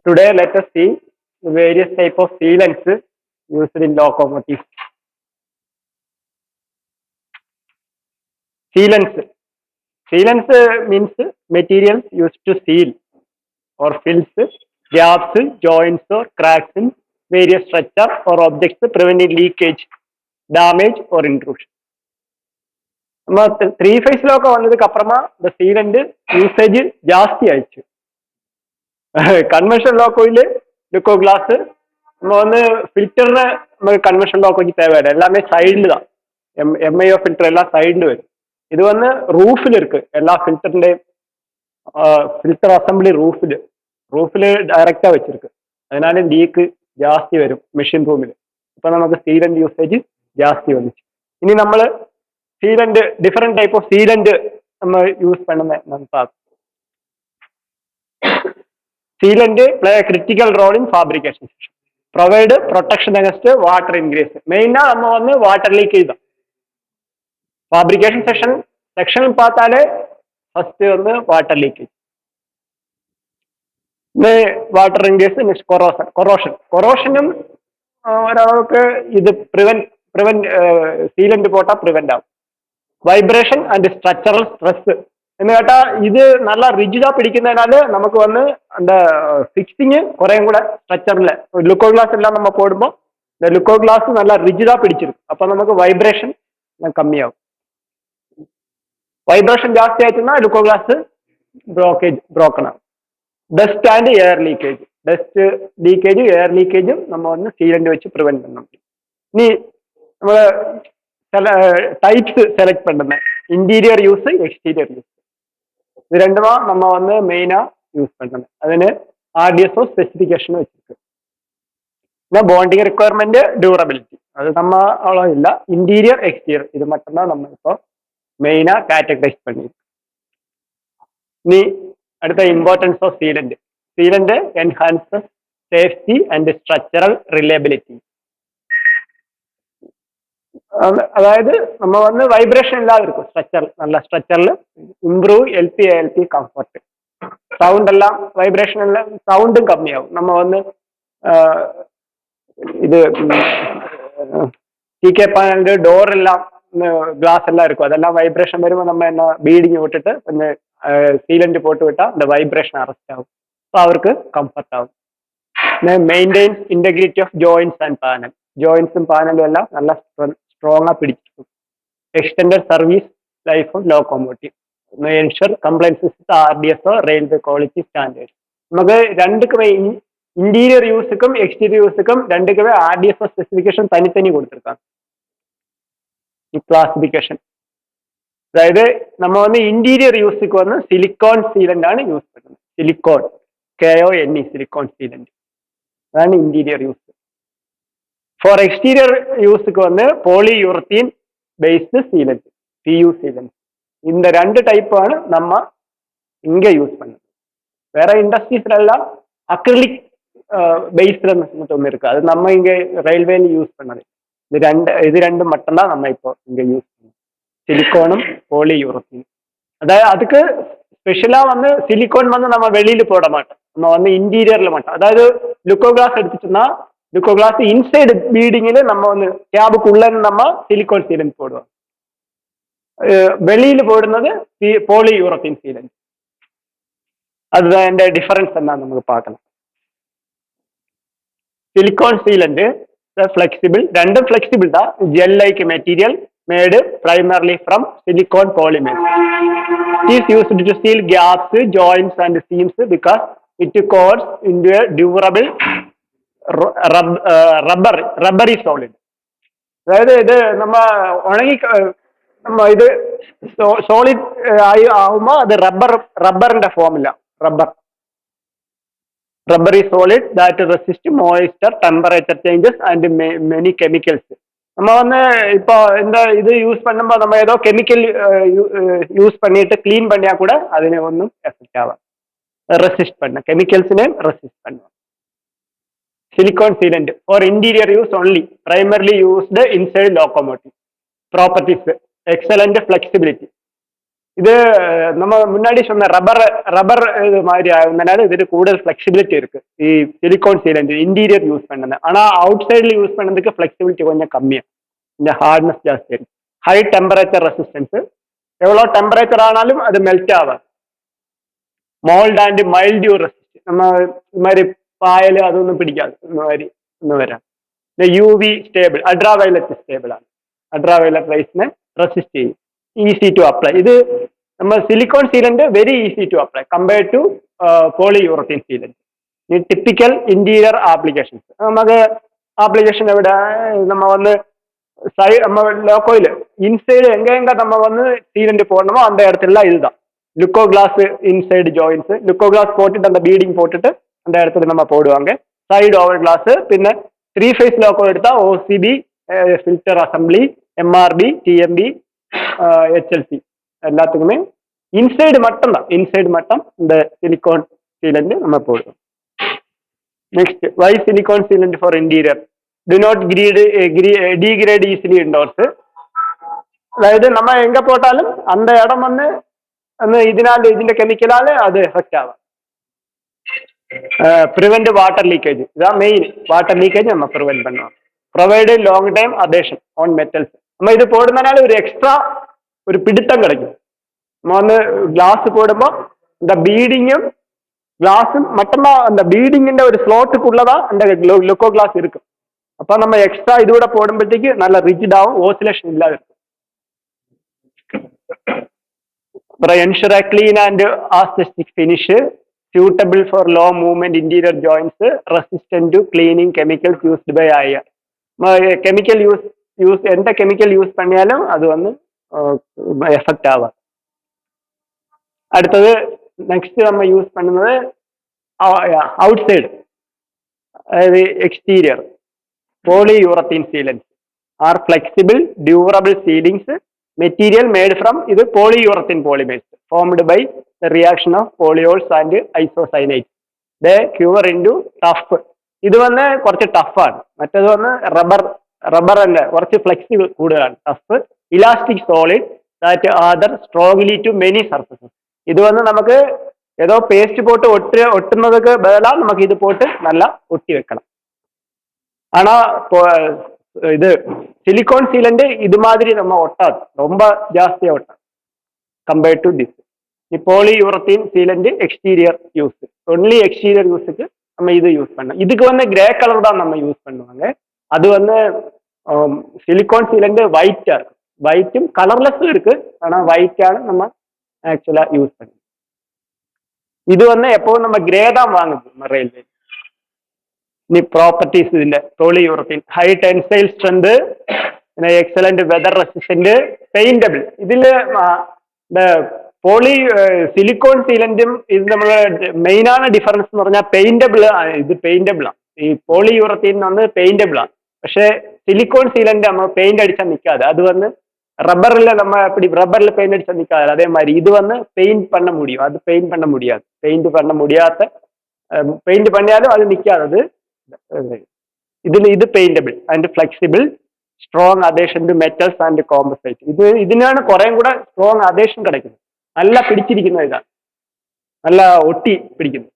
Today, let us see the various type of sealants used in locomotives. Sealants. Sealants means materials used to seal or fills gaps, joints or cracks in various structure or objects, preventing leakage, damage or intrusion. Three phase lock on the Kaprama, the sealant usage just conventional lock oil, Luco glass, filter conventional lock side MIO filter side. This is a roof. Filter assembly roof. Roof direct. That's leak machine room. So, we sealant usage. Now, we sealant, different type of sealant use. Sealant play a critical role in fabrication. Provide protection against water ingress. Main water leakage. Fabrication section first water leakage. Water ingress is corrosion. Corrosion prevent sealant prevent vibration and structural stress. This is rigid fixing structure. Luco glass the Luco glass is rigid. Vibration vibration Luco glass broken. Dust and air leakage. Dust leakage, air leakage, sealant prevent. Types select interior use, exterior use. This is the main use. That is RDSO specification. Now, bonding requirement durability. That is interior, exterior. This is main categorized. The importance of sealant. Sealant enhances safety and structural reliability. അതായത് നമ്മൾ vibration ഇല്ലാതെ structure നല്ല സ്ട്രക്ചറിൽ improve LP comfort sound എല്ലാം vibration എല്ലാം സൗണ്ടും കമ്മിയാവും നമ്മൾ ഇത് TK പാനലിന്റെ ഡോർ എല്ലാം ഗ്ലാസ് എല്ലാം இருக்கும் അതെല്ലാം വൈബ്രേഷൻ വരുമ്പോൾ നമ്മൾ എന്നാ ബീഡിങ് വിട്ടിട്ട് പിന്നെ സീലന്റ് പോട്ട് വിട്ടാൽ the വൈബ്രേഷൻ അറസ്റ്റ് ആവും അപ്പോൾ അവർക്ക് കംഫർട്ട് ആവും maintain integrity of joints and panel ജോയിന്റ്സും പാനലും എല്ലാം നല്ല strong extended service life of locomotive. Ensure compliance with RDSO railway quality standards. Interior use exterior use RDSO specification tani classification. Interior use silicone sealant use silicone KONE silicone sealant. That is interior use. For exterior use, polyurethane based sealant, PU sealant. In the two type we use. Where industries acrylic based railway use. This use silicone and polyurethane. That special silicone interior. Luco glass Luco glass inside beading cab silicone sealant. Belly polyurethane sealant. That's the difference. Silicone sealant is flexible. Random flexible gel-like material made primarily from silicone polymers. It is used to seal gaps, joints and seams because it coats into a durable rubbery solid. That is solid the rubber in the formula. Rubbery solid that resist moisture, temperature changes and many chemicals. Use chemical use clean effect resist chemicals resist. Silicone sealant for interior use only, primarily used inside locomotive. Properties: excellent flexibility, இது நம்ம முன்னாடி சொன்ன rubber rubber இது மாதிரி ஆகுதுனால இது கூடுதல் flexibility இருக்கு silicon sealant interior use பண்ணது. ஆனா அவுட் சைட்ல யூஸ் பண்ணதுக்கு ஃபிளெக்சிபிலிட்டி கொஞ்சம் கம்மியா, இந்த ஹார்ட்னஸ் ஜாஸ்தி இருக்கு. ஹை டெம்பரேச்சர் ரெசிஸ்டன்ஸ், எவ்வளோ டெம்பரேச்சர் ஆனாலும் அது மெல்ட் ஆகாது. மோல்ட் அண்ட் மைல்டியூ ரெசிஸ்ட், நம்ம இது மாதிரி பாயல் அது ஒன்றும் பிடிக்காது, இந்த மாதிரி ஒன்றும் வராது. இந்த UV stable, ultra violet stable ആണ്. അൾട്രാ വയലറ്റ് റൈസിനെ റെസിസ്റ്റ് ചെയ്യും. Easy to apply. ഇത് നമ്മൾ silicone sealant very easy to apply compared to polyurethane sealant. ഈ ടിപ്പിക്കൽ ഇന്റീരിയർ ആപ്ലിക്കേഷൻസ് നമുക്ക് ആപ്ലിക്കേഷൻ എവിടെ நம்ம வந்து நம்ம லோக்கோயில் இன்சைடு எங்க நம்ம வந்து சீலண்ட் போடணுமோ அந்த இடத்துல இதுதான் லுக்கோ கிளாஸ் இன்சைடு ஜாயின்ஸ். லுக்கோ கிளாஸ் போட்டுட்டு அந்த பீடிங் போட்டுட்டு அந்த இடத்துல நம்ம போடுவாங்க. சைடு ஓவர் கிளாஸ், பின்ன 3 ஃபேஸ் லோக்கோ எடுத்தா OCP, filter assembly, MRP, TMP, HLC எல்லாத்துக்குமே இன்சைடு மட்டும் தான், இன்சைடு மட்டும் இந்த சிலிகான் சீலண்ட் நம்ம போடுவோம். Next, why silicone sealant for interior to not degrade easily indoors. അതായത് നമ്മ എങ്ക പോട്ടാലും அந்த இடம் வந்து ഇതിനാൽ ഇതിന്റെ കെമിക്കലാല് അത് എഫക്റ്റ് ആവാം. പ്രിവെന്റ് വാട്ടർ ലീക്കേജ്, ഇതാ മെയിൻ. വാട്ടർ ലീക്കേജ് நம்ம ப்ரிவென்ட் பண்ணுவோம். ப்ரொவைഡ് லாங் டைம் அதேஷன் ഓൺ മെറ്റൽസ്. நம்ம ഇത് போடுறதுனால ஒரு எக்ஸ்ட்ரா ஒரு பிடித்தம் கிடைக்கும். நம்ம வந்து கிளாஸ் போடுമ്പോൾ இந்த பீடிங்கும் கிளாஸும் மட்டுமா அந்த பீடிங்கிന്റെ ஒரு ஸ்லோட்டுக்குள்ளதான் அந்த லுக்கோ கிளாஸ் இருக்கும். அப்போ நம்ம எக்ஸ்ட்ரா இதுകൂടെ போடுമ്പോഴത്തേക്ക് നല്ല റിജിഡ് ആവും, ഓസിലേഷൻ ഇല്ലാതെ இருக்கும். ensure a clean and aesthetic finish, suitable for low movement interior joints, resistant to cleaning chemicals used by air. Chemical use எந்த கெமிக்கல் யூஸ் பண்ணியாலும் அது வந்து எஃபெக்ட் ஆகாது. அடுத்தது நெக்ஸ்ட் நம்ம யூஸ் பண்ணுறது அவுட் சைடு, அதாவது exterior. polyurethane sealants are flexible, durable sealings, material made from ഇത് polyurethane polymers formed by the reaction of polyols and isocyanates. They cure into tough. ഇത് വന്ന് കുറച്ച് ടഫാണ്. മറ്റേത് വന്ന് റബ്ബർ അല്ല, കുറച്ച് ഫ്ലെക്സിബിൾ കൂടുതലാണ്. Tough elastic solid that adhere strongly to many surfaces. ഇത് വന്ന് നമുക്ക് ഏതോ പേസ്റ്റ് പോട്ട് ഒട്ടുന്നതൊക്കെ ബദലാ നമുക്ക് ഇത് പോട്ട് നല്ല ഒട്ടി വെക്കണം. ஆனா இது சிலிகான் சீலண்ட் இது மாதிரி நம்ம ஒட்டாது, ரொம்ப ஜாஸ்தியா ஒட்டாது compared to this. Polyurethane sealant exterior use, only exterior யூஸுக்கு நம்ம இது யூஸ் பண்ணோம். இதுக்கு வந்து கிரே கலர் தான் நம்ம யூஸ் பண்ணுவாங்க. அது வந்து சிலிகான் சீலண்ட் ஒயிட்டா இருக்கு, ஒயிட்டும் கலர்லெஸ்ஸும் இருக்கு, ஆனா ஒயிட்டான நம்ம ஆக்சுவலா யூஸ் பண்ணுவோம். இது வந்து எப்பவும் நம்ம கிரே தான் வாங்குது நம்ம ரயில்வே. ഇനി പ്രോപ്പർട്ടീസ് ഇതിന്റെ പോളിയൂറത്തീൻ, ഹൈ ടെൻസൈൽ സ്ട്രെങ്ത്, പിന്നെ എക്സലന്റ് വെതർ റെസിസ്റ്റന്റ്, പെയിന്റബിൾ. ഇതില് സിലിക്കോൺ സീലന്റും ഇത് നമ്മള് മെയിനാണ് ഡിഫറൻസ് എന്ന് പറഞ്ഞാൽ പെയിന്റബിൾ. ഇത് പെയിന്റബിൾ ആണ്, ഈ പോളിയൂറത്തീൻ വന്ന് പെയിന്റബിൾ ആണ്. പക്ഷെ സിലിക്കോൺ സീലന്റ് നമ്മൾ പെയിന്റ് അടിച്ചാൽ നിൽക്കാതെ, അത് വന്ന് റബ്ബറിൽ நம்ம எப்படி ரப்பர்ல பெயிண்ட் அடிச்சா நிற்காது, அதே மாதிரி இது வந்து பெயிண்ட் பண்ண முடியும், அது பெயிண்ட் பண்ண முடியாது. பெயிண்ட் பண்ண முடியாத, பெயிண்ட் பண்ணியாலும் அது நிற்காது. ഇത് paintable and flexible, strong adhesion to metals and composite. ഇതിനാണ് കുറേം കൂടെ സ്ട്രോങ് അഡേഷൻ കിടക്കുന്നത്, നല്ല പിടിച്ചിരിക്കുന്ന ഇതാണ്, നല്ല ഒട്ടി പിടിക്കുന്നു.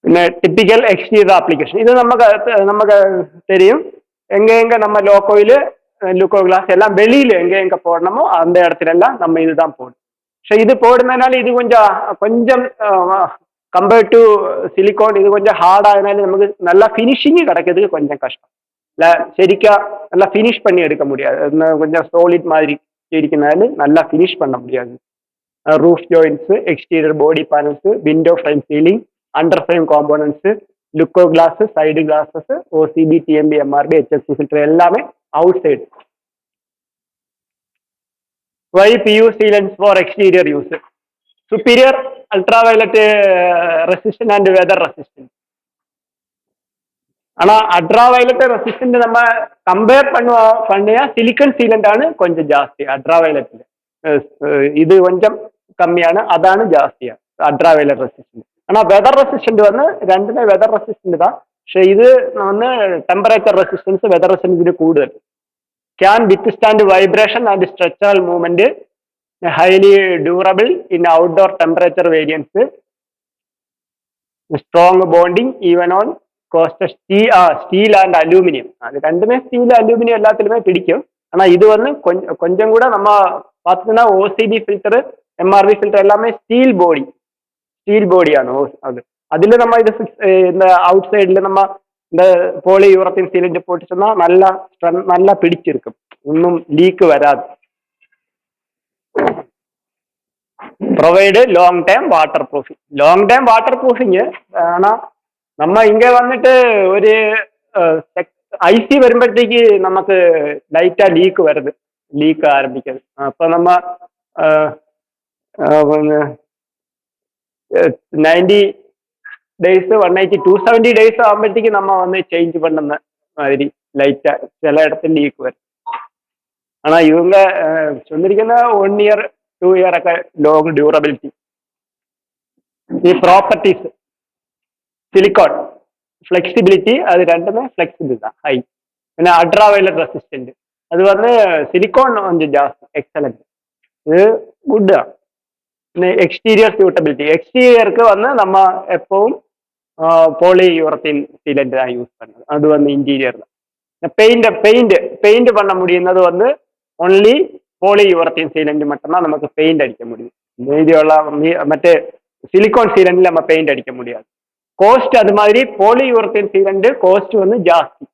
പിന്നെ ടിപ്പിക്കൽ എക്സ്റ്റീരിയർ ആപ്ലിക്കേഷൻ, ഇത് നമുക്ക് தெரியும். எங்க நம்ம லோக்கோயில் லுக்கோ கிளாஸ் எல்லாம் வெளியில எங்க போடணுமோ அந்த இடத்துலலாம் நம்ம இதுதான் போடணும். പക്ഷെ ഇത് போடுறதுனால இது கொஞ்சம் கம்பேர்ட் டு சிலிகான் இது கொஞ்சம் ஹார்ட் ஆகினாலும் நமக்கு நல்லா ஃபினிஷிங் கிடைக்கிறதுக்கு கொஞ்சம் கஷ்டம். இல்லை சரிக்கா நல்லா ஃபினிஷ் பண்ணி எடுக்க முடியாது, கொஞ்சம் சோலிட் மாதிரி இருக்கிறதுனால நல்லா ஃபினிஷ் பண்ண முடியாது. Roof joints, exterior body panels, window frame sealing, under frame components, லுக்கோ glass, side glasses, OCP, TMP, MRP, HFC filter எல்லாமே outside. Why PU sealants for exterior use, superior ultraviolet resistant and weather resistant. ஆனா ultraviolet resistant நம்ம compare பண்ணியா silicone sealant ആണ് கொஞ்சம் ஜாஸ்தி அல்ட்ராவயலட்ல. இது கொஞ்சம் கம்மியான, அതാണ് ஜாஸ்தியா அல்ட்ராவயலட் ரெசிஸ்டன்ட். ஆனா வெதர் ரெசிஸ்டன்ட் வந்து ரெண்டுமே வெதர் ரெசிஸ்டன்ட் தான். പക്ഷെ ഇത് வந்து டெம்பரேச்சர் ரெசிஸ்டன்ஸ் வெதர் ரெசிஸ்டன்ஸ் കൂടുതൽ. Can withstand vibration and structural movement, highly durable in outdoor temperature variants, strong bonding even on coastal steel and aluminum. அது ரெண்டுமே ஸ்டீல் அலுமினியம் எல்லாத்துலயுமே பிடிக்கும். ஆனா இது வந்து கொஞ்சம் கூட நம்ம பார்த்தீங்கன்னா ஓசிடி ஃபில்டர் எம்ஆர்வி ஃபில்டர் எல்லாமே ஸ்டீல் பாடிയാണ് அது. അതിൽ நம்ம இது இந்த அவுட் சைடில் நம்ம இந்த போலி யூரத்தின் சிலிண்டர் போட்டு சொன்னா நல்லா பிடிச்சிருக்கும், ஒன்றும் லீக் வராது. Provide long time water proofing. ஆனா நம்ம இங்க வந்துட்டு ஒரு ஐசி வருമ്പോഴത്തേക്ക് நமக்கு லைட்டா லீக் ஆரம்பிக்குது. அப்ப நம்ம 90 days 180 270 days ஆகுമ്പോഴത്തേக்கு நம்ம வந்து சேஞ்ச் பண்ண மாதிரி லைட்டா சில இடத்துல லீக் வரும். ஆனா இவங்க சொல்லிருക്കുന്ന 1 year 2 year ഒക്കെ ലോങ് ഡ്യൂറബിലിറ്റി. ഈ പ്രോപ്പർട്ടീസ് സിലിക്കോൺ ஃப்ளெக்சிபிலிட்டி அது ரெண்டுமே ஃப்ளெக்சிபிள் தான், ஹை. പിന്നെ அல்ட்ராவயலட் ரெசிஸ்டன்ட் அது வந்து சிலிக்கான் கொஞ்சம் ஜாஸ்தி எக்ஸலண்ட், இது குட் தான். எக்ஸ்டீரியர் சூட்டபிலிட்டி, எக்ஸ்டீரியருக்கு வந்து நம்ம எப்பவும் போலி யூரத்தின் சீலண்ட் தான் யூஸ் பண்ணுறது. அது வந்து இன்டீரியர் தான். பெயிண்ட் பண்ண முடியுന്നത് வந்து ஒன்லி போலி யூரத்தின் சீலண்ட் மட்டும்தான் நமக்கு பெயிண்ட் அடிக்க முடியும். மீதிയുള്ള மற்ற சிலிக்கான் சீலண்டில் நம்ம பெயிண்ட் அடிக்க முடியாது. கோஸ்ட் அது மாதிரி போலி யூரத்தின் சீலண்ட் கோஸ்ட் வந்து ஜாஸ்தி.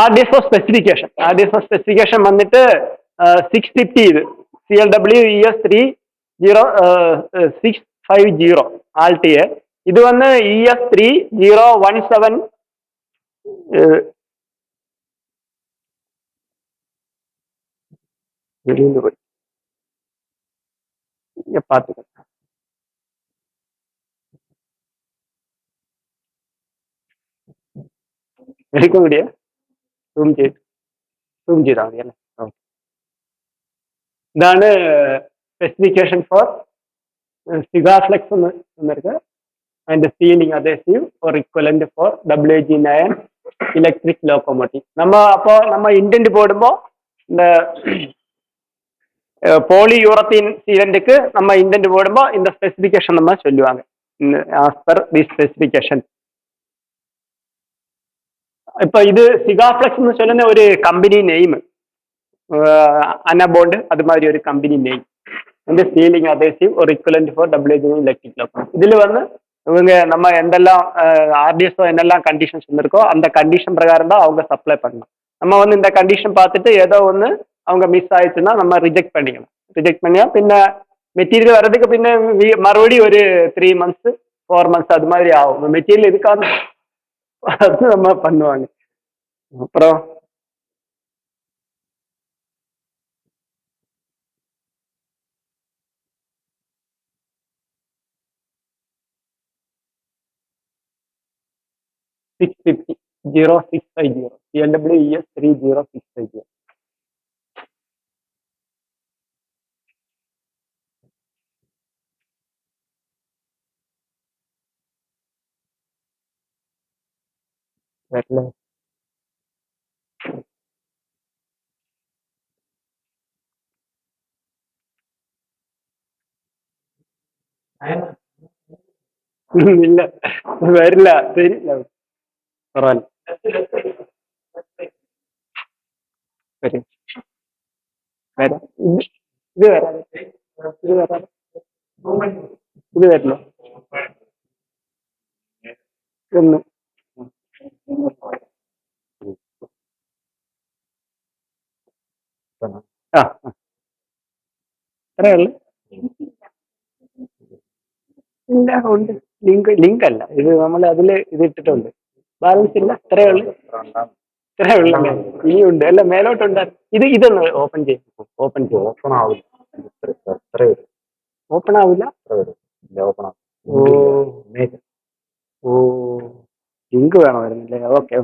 ஆர்டிஎஸ்ஓ ஸ்பெசிஃபிகேஷன் வந்துட்டு 650 இது CLW ES 30650 ஆல்டிஏ. இது வந்து ES 3017 பார்த்துக்க எடுக்க முடியாது. ഇതാണ് സ്പെസിഫിക്കേഷൻ ഫോർ സിഗാഫ്ലെക്സ് എന്നിருக்கு. And sealing adhesive or equivalent for WG9 electric locomotive. நம்ம இன்டென்ட் போடும்போது இந்த போலி யூரத்தின் சீலண்டுக்கு நம்ம இன்டென்ட் போடும்போது இந்த ஸ்பெசிஃபிகேஷன் நம்ம சொல்லுவாங்க. As per the specification. ഇപ്പൊ ഇത് സിഗാഫ്ലെക്സ് എന്ന് ചൊല്ലുന്ന ഒരു കമ്പനി നെയിം, അനബോണ്ട് അത് മാതിരി ഒരു കമ്പനി നെയിം. അതിന്റെ സീലിംഗ് അഡ്ഹസീവ് ഒരു equivalent for WG electric loco. ഇതിൽ வந்து இவங்க நம்ம எந்தெல்லாம் ஆர்டிஎஸ்ஓ என்னெல்லாம் கண்டிஷன்ஸ் இருக்கோ அந்த கண்டிஷன் பிரகாரம் தான் அவங்க சப்ளை பண்ணணும். நம்ம வந்து இந்த கண்டிஷன் பார்த்துட்டு ஏதோ ஒன்று அவங்க மிஸ் ஆயிடுச்சுன்னா நம்ம ரிஜெக்ட் பண்ணியா பின்ன மெட்டீரியல் வர்றதுக்கு பின்ன மறுபடியும் ஒரு 3 months 4 months அது மாதிரி ஆகும். மெட்டீரியல் இதுக்காக அது நம்ம பண்ணுவாங்க. அப்புறம் CLW ES 3060. ഇല്ല വരില്ല, തരില്ല. ഇത് വരില്ല ഒന്ന്. അത്രേ ഉള്ളു. ഇല്ല, ഉണ്ട്. ലിങ്ക് അല്ല ഇത്, നമ്മൾ അതിൽ ഇത് ഇട്ടിട്ടുണ്ട്. ബാലൻസ് ഇല്ല. ഇത്രേ ഉള്ളു. ഇനിയുണ്ട്. അല്ല, മേലോട്ടുണ്ട്. ഇതൊന്ന് ഓപ്പൺ ചെയ്യും. ഓപ്പൺ ആവില്ല. ഓ ലിങ്ക് വേണമായിരുന്നല്ലേ. ഓക്കെ.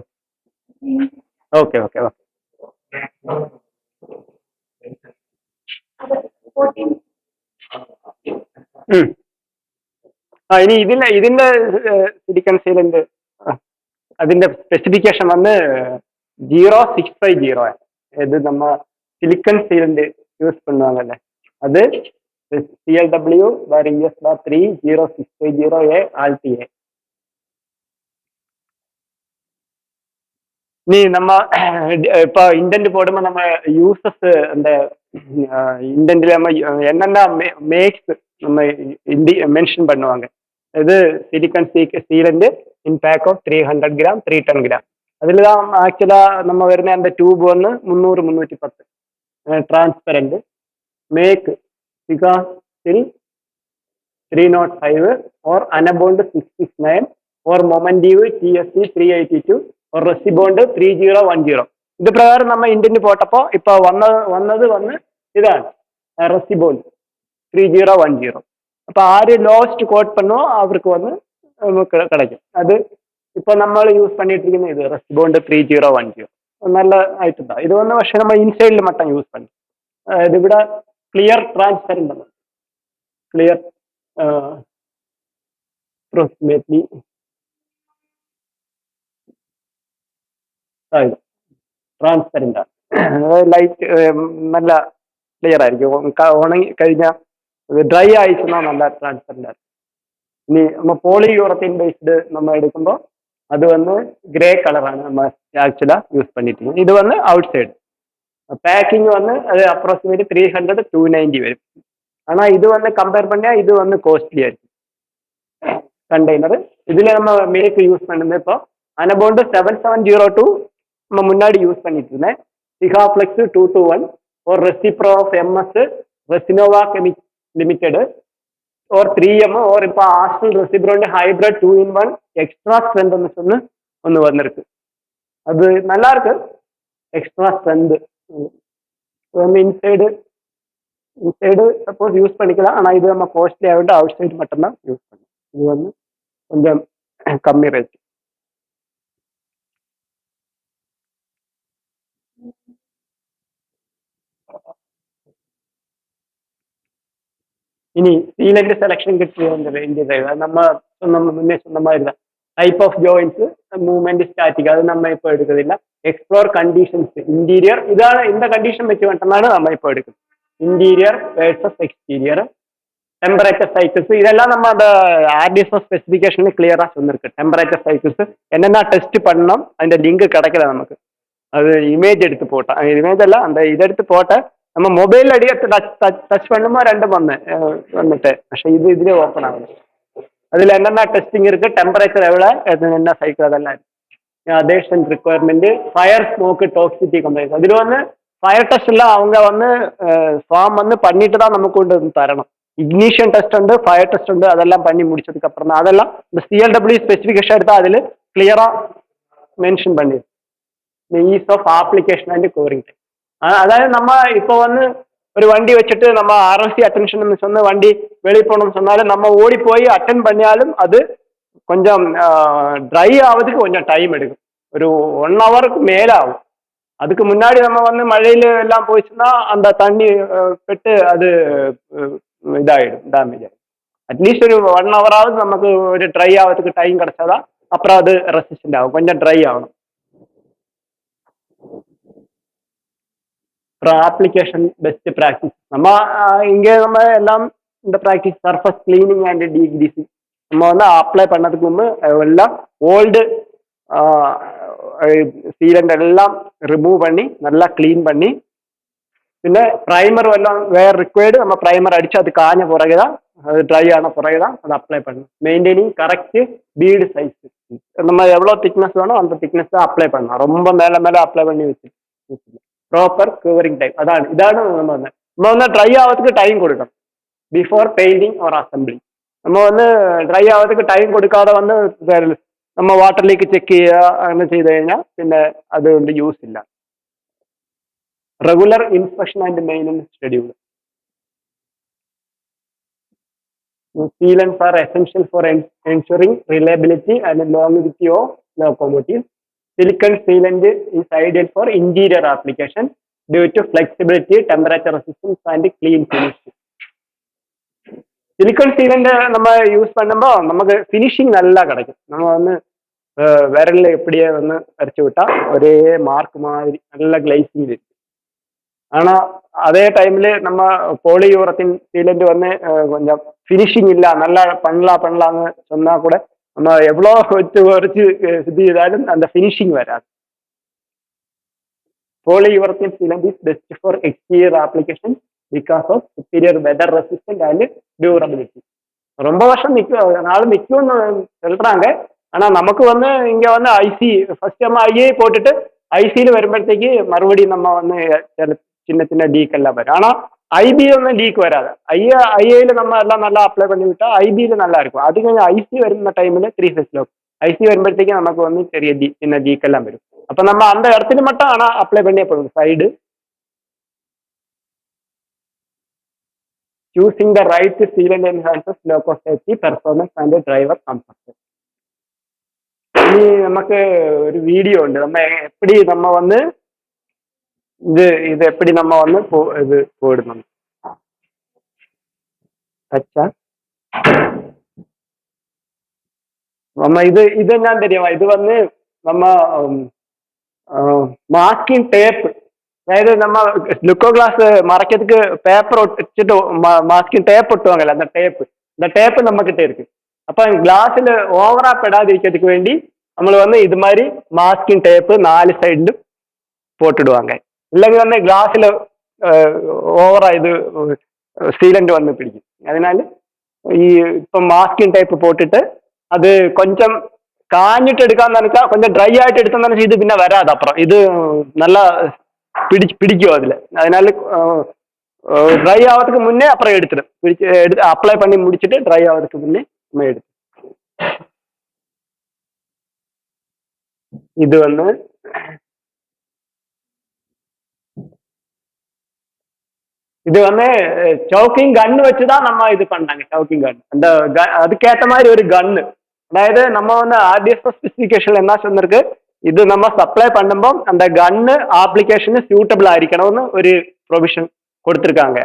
ഇനി ഇതിന്റെ സിലിക്കൺ സീലന്റ് അതിന്റെ സ്പെസിഫിക്കേഷൻ വന്ന് 0650. ഇത് നമ്മ சிலிக்கன் சீலண்ட் யூஸ் பண்ணுவாங்கல்ல, அது CLW ES-30650A ALT-A. நீ நம்ம இப்போ இண்டென்ட் போடும்போது நம்ம யூசஸ் அந்த இண்டென்ட்ல நம்ம என்னென்ன மேக்ஸ் நம்ம மென்ஷன் பண்ணுவாங்க. இது silicone sealant in pack of 300 gram 310 gram. அதில் தான் ஆக்சுவலாக நம்ம വരുന്ന அந்த டியூப் வந்து 300-310 transparent make Sikasil 305 or Anabond 669 or Momentive TSC 382 or Resibond 3010. ഇത് പ്രകാരം നമ്മൾ ഇന്ത്യന് പോട്ടപ്പോൾ ഇപ്പൊ വന്നത് ഇതാണ് റെസിബോണ്ട് 3010. അപ്പൊ ആര് ലോസ്റ്റ് കോട്ട് பண்ணோ അവർക്ക് വന്ന് கிடைக்கும். അത് ഇപ്പൊ നമ്മൾ യൂസ് பண்ணிட்டு ഇത് റെസിബോണ്ട് 3010 നല്ല ആയിട്ടുണ്ടാ. ഇത് വന്ന് പക്ഷെ നമ്മൾ ഇൻസൈഡിൽ മട്ടം യൂസ് പണി. ഇതിവിടെ ക്ലിയർ ട്രാൻസ്പെറന്റ് ആണ്. ക്ലിയർ approximately ട്രാൻസ്പെറന്റ് ആണ്. ലൈറ്റ് നല്ല ക്ലിയർ ആയിരിക്കും. ഉണങ്ങി കഴിഞ്ഞാൽ ഡ്രൈ ആയിച്ചെന്നാൽ നല്ല ട്രാൻസ്പെറന്റ് ആണ്. ഇനി നമ്മൾ പോളിയൂറത്തിൻ ബേസ്ഡ് നമ്മൾ എടുക്കുമ്പോൾ അത് വന്ന് ഗ്രേ കളറാണ് നമ്മൾ ആക്ച്വലാ യൂസ് பண்ணிட்டு. ഇത് വന്ന് ഔട്ട് സൈഡ് பேக்கிங் வந்து அது அப்ராக்சிமேட்லி 300-290 வரும். ஆனால் இது வந்து கம்பேர் பண்ணா இது வந்து காஸ்ட்லியா இருக்கு கண்டெய்னர். இதுல நம்ம மில்க் யூஸ் பண்ணுறது இப்போ அனபவுண்ட் 7702 நம்ம முன்னாடி யூஸ் பண்ணிட்டு இருந்தேன். சிகாப்ளெக்ஸ் 221 ஒரு ரெசிப்ரோ ஆஃப் எம்எஸ் ரெசினோவா கெமிக் லிமிடெட் ஒரு 3M ஒரு இப்போ ஆஸ்டல் ரெசிப்ரோண்ட் ஹைப்ரிட் 2-in-1 எக்ஸ்ட்ரா ஸ்ட்ரென்த்னு சொன்னு ஒன்று வந்திருக்கு. அது நல்லா இருக்கு. எக்ஸ்ட்ரா ஸ்ட்ரென்த் வந்து இன்சைடு சப்போஸ் யூஸ் பண்ணிக்கலாம். ஆனால் இது நம்ம காஸ்ட்லி ஆகிட்டு அவுட் சைடு மட்டும்தான் யூஸ் பண்ணணும். இது வந்து கொஞ்சம் கம்மி ரேட். இனி சீலண்ட் செலெக்ஷன் கிட் நம்ம முன்னே சொன்ன மாதிரி தான் type of joints movement static அது நம்ம இப்போ எடுக்கிறதில்ல. எக்ஸ்ப்ளோர் கண்டிஷன்ஸ் இன்டீரியர் இதான இந்த கண்டிஷன் வச்சு மட்டும்தான் நம்ம இப்போ எடுக்கணும். Interior versus exterior temperature cycles இதெல்லாம் நம்ம அந்த ஆர்டிஎஸ்ஓ ஸ்பெசிஃபிகேஷன்ல கிளியரா சொல்லிருக்கு. டெம்பரேச்சர் சைக்கிள்ஸ் என்னென்ன டெஸ்ட் பண்ணணும் அந்த லிங்க் கிடைக்கல நமக்கு. அது இமேஜ் எடுத்து போட்டோம். இமேஜ் எல்லாம் அந்த இதை எடுத்து போட்ட நம்ம மொபைல் அடி டச் பண்ணுமோ ரெண்டும் வந்துட்டு പക്ഷെ ഇതിലെ ഓപ്പൺ ആവുന്നു. അതിൽ என்னென்ன டெஸ்டிங் இருக்கு, டெம்பரேச்சர் எவ்வளோ, என்ன சைக்கிள் அதெல்லாம் இருக்கு. Adhesion requirement, fire smoke toxicity compliant அதில் வந்து ஃபயர் டெஸ்ட் எல்லாம் அவங்க வந்து ஃபார்ம் வந்து பண்ணிட்டு தான் நமக்கு கொண்டு தரணும். இக்னிஷன் டெஸ்ட் உண்டு, ஃபயர் டெஸ்ட் உண்டு. அதெல்லாம் பண்ணி முடிச்சதுக்கு அப்புறம் தான் அதெல்லாம் இந்த CLW ஸ்பெசிஃபிகேஷன் எடுத்தால் அதில் கிளியரா மென்ஷன் பண்ணி இந்த ease of application and covering time. அதாவது நம்ம இப்போ வந்து ஒரு வண்டி வச்சுட்டு நம்ம RLC அட்டென்ஷன் சொன்ன வண்டி வெளியே போகணும்னு சொன்னாலும் நம்ம ஓடி போய் அட்டென்ட் பண்ணியாலும் அது கொஞ்சம் ட்ரை ஆகிறதுக்கு கொஞ்சம் டைம் எடுக்கும். ஒரு 1 ஹவருக்கு மேலே ஆகும். அதுக்கு முன்னாடி நம்ம வந்து மழையில எல்லாம் போயிடுச்சுன்னா அந்த தண்ணி பெட்டு அது இதாகிடும், டேமேஜ் ஆகிடும். அட்லீஸ்ட் ஒரு 1 ஹவராவது நமக்கு ஒரு ட்ரை ஆகிறதுக்கு டைம் கிடைச்சாதான் அப்புறம் அது ரெசிஸ்டன்ட் ஆகும். கொஞ்சம் ட்ரை ஆகணும். அப்புறம் அப்ளிகேஷன் பெஸ்ட் ப்ராக்டிஸ் நம்ம இங்கே நம்ம எல்லாம் இந்த ப்ராக்டிஸ் சர்ஃபஸ் கிளீனிங் அண்ட் டிகிடிசி நம்ம வந்து அப்ளை பண்ணதுக்கு முன்பு எல்லாம் ஓல்டு சீலண்ட் எல்லாம் ரிமூவ் பண்ணி நல்லா க்ளீன் பண்ணி പിന്നെ പ്രൈമർ എല്ലാം വേറെ റിക്വയർഡ് நம்ம പ്രൈമർ அடிச்சு அது காஞ்ச பிறகுதான் அது ட்ரை ஆன பிறகுதான் அதை அப்ளை பண்ணணும். மெயின்டைனிங் கரெக்ட் பீடு சைஸ் நம்ம எவ்வளோ திக்னஸ் வேணும் அந்த திக்னஸ் தான் அப்ளை பண்ணலாம். ரொம்ப மேலே மேலே அப்ளை பண்ணி வச்சு ப்ராப்பர் கவரிங் டைம் இതാണ് நம்ம வந்து ட்ரை ஆகிறதுக்கு டைம் கொடுக்கணும். பிஃபோர் பெயிண்டிங் ஆர் அசம்பிளி நம்ம வந்து ட்ரை ஆகிறதுக்கு டைம் கொடுக்காத வந்து நம்ம வாட்டர் லீக் செக் ചെയ്യുക ചെയ്ത് കഴിഞ്ഞാൽ പിന്നെ അതുകൊണ്ട് യൂസ് ഇല്ല. Regular inspection and maintenance schedule. Sealants are essential for ensuring reliability and longevity of locomotives. Silicon sealant is ideal for interior application due to flexibility, temperature resistance and clean finish. Silicon sealant நம்ம use பண்ணும்போது நமக்கு finishing நல்லா கிடைக்கும். நம்ம வந்து விரலில் எப்படியே வந்து அரைச்சி விட்டா ஒரே மார்க் மாதிரி நல்ல கிளைசிங் இருக்கு. ஆனா அதே டைம்ல நம்ம போலியூரத்தின் சீலண்ட் வந்து கொஞ்சம் ஃபினிஷிங் இல்ல நல்லா பண்ணலாம்னு சொன்னா கூட நம்ம எவ்வளோ வச்சு வரைச்சு இது செய்தாலும் அந்த ஃபினிஷிங் வராது. Polyurethane sealant is best for exterior application because of superior weather resistant and durability. ரொம்ப வருஷம் நிற்கும், நாளும் நிற்கும்னு சொல்றாங்க. ஆனா நமக்கு வந்து இங்க வந்து ஐசி ஃபர்ஸ்ட் நம்ம ஐஏ போட்டுட்டு ஐசியில் வருമ്പോഴത്തേക്ക് மறுபடியும் நம்ம வந்து சின்ன சின்ன லீக் எல்லாம் வரும். ஆனா ஐபி ஒன்றும் லீக் வராது. ஐஏல நம்ம எல்லாம் நல்லா அப்ளை பண்ணி விட்டா ஐபியில நல்லா இருக்கும். அது கொஞ்சம் ஐசி வருന്ന டைம்ல 3 ஃபேஸ்ல ஐசி வருമ്പോഴത്തേக்கு நமக்கு வந்து பெரிய சின்ன லீக் எல்லாம் வரும். அப்ப நம்ம அந்த இடத்துல மட்டும் ஆனா அப்ளை பண்ணியே போதும். Side choosing the right sealant enhances local safety, performance and driver comfort. இனி நமக்கு ஒரு வீடியோ உண்டு. நம்ம எப்படி நம்ம வந்து இது எப்படி நம்ம வந்து இது போடணும். அச்சா நம்ம இது என்ன தெரியுமா, இது வந்து நம்ம மாஸ்கிங் டேப், அதாவது நம்ம லுக்கோ கிளாஸ் மறைக்கிறதுக்கு பேப்பர் ஒட்டிச்சுட்டு மாஸ்கிங் டேப் ஒட்டுவாங்கல்ல, இந்த டேப்பு நம்ம கிட்ட இருக்கு. அப்ப கிளாஸ்ல ஓவரா பெடாதிருக்கிறதுக்கு வேண்டி നമ്മൾ வந்து இது மாதிரி மாஸ்கிங் டேப்பு 4 சைடிலும் போட்டுடுவாங்க. இல்லைங்க வந்து கிளாஸ்ல ஓவரா இது சீலண்ட் வந்து பிடிக்கும். அதனால இப்ப மாஸ்கிங் டேப் போட்டுட்டு அது கொஞ்சம் காஞ்சிட்டு எடுக்கான்னு நினைச்சா கொஞ்சம் ட்ரை ஆகிட்டு எடுத்தோம்னு நினைச்சு இது பின்ன வராது. அப்புறம் இது நல்லா பிடிக்கும் அதுல. அதனால ட்ரை ஆகிறதுக்கு முன்னே அப்புறம் எடுத்து அப்ளை பண்ணி முடிச்சுட்டு ட்ரை ஆகிறதுக்கு முன்னே நம்ம எடுத்து இது வந்து இது வந்து சவுக்கிங் கன்னு வச்சுதான் நம்ம இது பண்ணாங்க. சவுக்கிங் கன் அந்த அதுக்கேற்ற மாதிரி ஒரு கன்னு, அதாவது நம்ம வந்து ஆர்டிஎஸ் ஸ்பெசிஃபிகேஷன் என்ன சொன்னிருக்கு, ഇത് നമ്മൾ സപ്ലൈ பண்ணுമ്പോൾ அந்த கன்னு ஆப்ளிகேஷனு சூட்டபிள் ஆയിരിക്കണമെന്ന് ഒരു പ്രൊവിഷൻ கொடுத்துருக்காங்க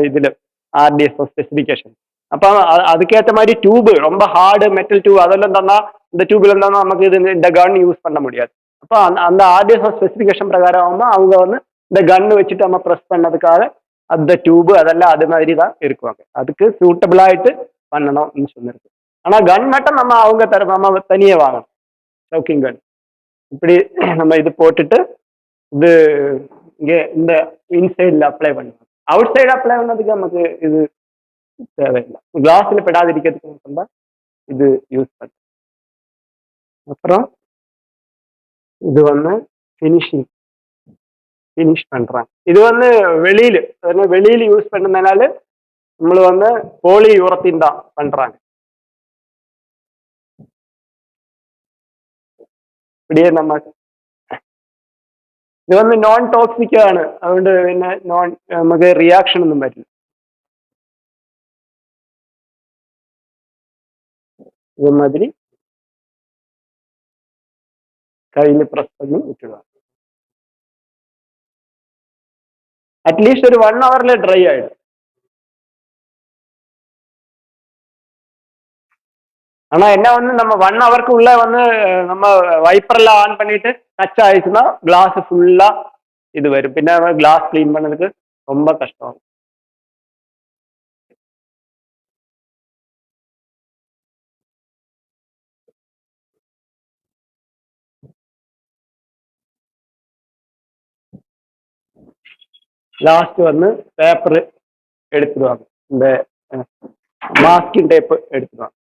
இதுல ஆர்டிஎஸ் ஸ்பெசிஃபிகேஷன். அப்போ அதுக்கேற்ற மாதிரி டியூபு ரொம்ப ஹார்டு மெட்டல் டியூப் அதெல்லாம் தந்தா இந்த டியூப்ல இருந்தா நமக்கு இது இந்த கன் யூஸ் பண்ண முடியாது. அப்போ அந்த ஆர்டிஎஸ் ஸ்பெசிஃபிகேஷன் பிரகாரம் அவங்க வந்து இந்த கன்னு வச்சுட்டு நம்ம ப்ரெஸ் பண்ணதுக்காக அந்த டியூபு அதெல்லாம் அது மாதிரி தான் இருக்குவாங்க. அதுக்கு சூட்டபிளாயிட்டு பண்ணணும்னு சொன்னிருக்கு. ஆனா கன் மட்டும் நம்ம அவங்க நம்ம தனியே வாங்கணும். சவுக்கிங் கன் இப்படி நம்ம இது போட்டுட்டு இது இங்கே இந்த இன்சைடில் அப்ளை பண்ணுவோம். அவுட் சைடு அப்ளை பண்ணதுக்கு நமக்கு இது தேவையில்லை. கிளாஸில் பெடாதிருக்கிறதுக்கு சொன்னா இது யூஸ் பண்ண. அப்புறம் இது வந்து ஃபினிஷ் பண்றாங்க. இது வந்து வெளியில யூஸ் பண்ணதுனால നമ്മൾ வந்து போலியூரத்தின் தான் பண்றாங்க. இப்படியே நம்ம ഇത് வந்து നോൺ ടോക്സിക് ആണ്, അതുകൊണ്ട് പിന്നെ നമുക്ക് റിയാക്ഷൻ ഒന്നും പറ്റില്ല. ഇതേമാതിരി കയ്യിൽ പ്രസ് பண்ணி വിട്ടുക. അറ്റ്ലീസ്റ്റ് ഒരു 1 hour ഡ്രൈ ആയിடும். ஆனா என்ன வந்து நம்ம 1 hourக்கு உள்ள வந்து நம்ம வைப்பர் எல்லாம் ஆன் பண்ணிட்டு டச் ஆயிடுச்சுன்னா கிளாஸ் ஃபுல்லா இது வரும். பின்ன கிளாஸ் கிளீன் பண்ணதுக்கு ரொம்ப கஷ்டம். லாஸ்ட் வந்து பேப்பர் எடுத்துடுவாங்க, இந்த மாஸ்கிங் டேப் எடுத்துடுவாங்க.